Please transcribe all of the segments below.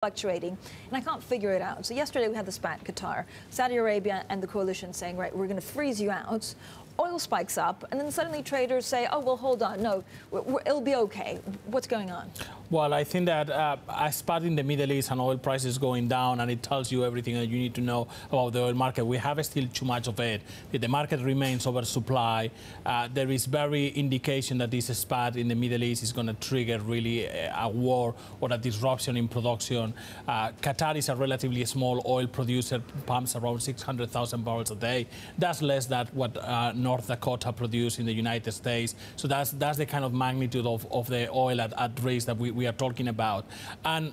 fluctuating, and I can't figure it out. So yesterday we had the spat in Qatar, Saudi Arabia and the coalition saying, right, we're going to freeze you out. Oil spikes up, and then suddenly traders say, oh, well, hold on, no, it'll be okay. What's going on? Well, I think that a spat in the Middle East and oil prices going down, and it tells you everything that you need to know about the oil market. We have still too much of it. The market remains oversupply. There is very indication that this spat in the Middle East is going to trigger really a war or a disruption in production. Qatar is a relatively small oil producer, pumps around 600,000 barrels a day. That's less than what North Dakota produce in the United States. So that's the kind of magnitude of the oil at risk that we are talking about. And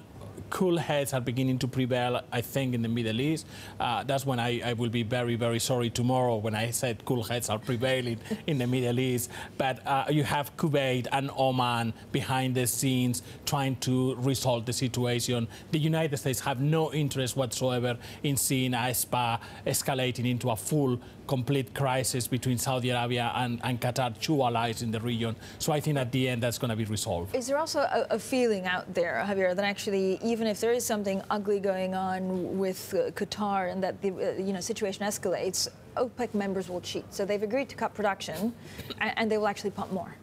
cool heads are beginning to prevail, I think, in the Middle East. That's when I will be very, very sorry tomorrow when I said cool heads are prevailing in the Middle East. But you have Kuwait and Oman behind the scenes trying to resolve the situation. The United States have no interest whatsoever in seeing a spat escalating into a full, complete crisis between Saudi Arabia and Qatar, two allies in the region. So I think at the end that's going to be resolved. Is there also a feeling out there, Javier, that actually, even if there is something ugly going on with Qatar and that the situation escalates, OPEC members will cheat? So they've agreed to cut production, and they will actually pump more.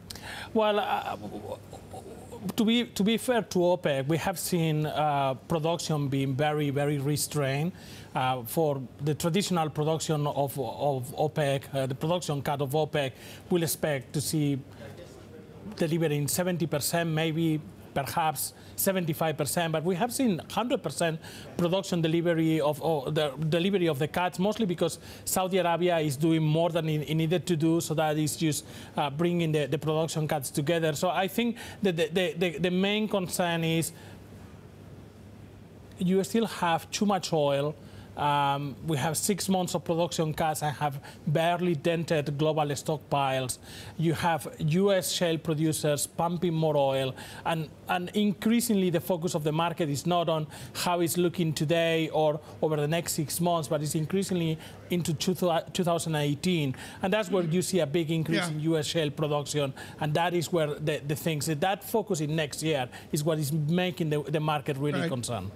Well, to be fair to OPEC, we have seen production being very, very restrained. For the traditional production of OPEC, the production cut of OPEC, we'll expect to see delivering 70%, maybe perhaps 75%, but we have seen 100% production delivery of the cuts, mostly because Saudi Arabia is doing more than it needed to do, so that is just bringing the production cuts together. So I think that the main concern is you still have too much oil. We have 6 months of production cuts and have barely dented global stockpiles. You have U.S. shale producers pumping more oil, and increasingly the focus of the market is not on how it's looking today or over the next 6 months, but it's increasingly into 2018. And that's where you see a big increase in U.S. shale production, and that is where the things, that focus in next year is what is making the market really concerned.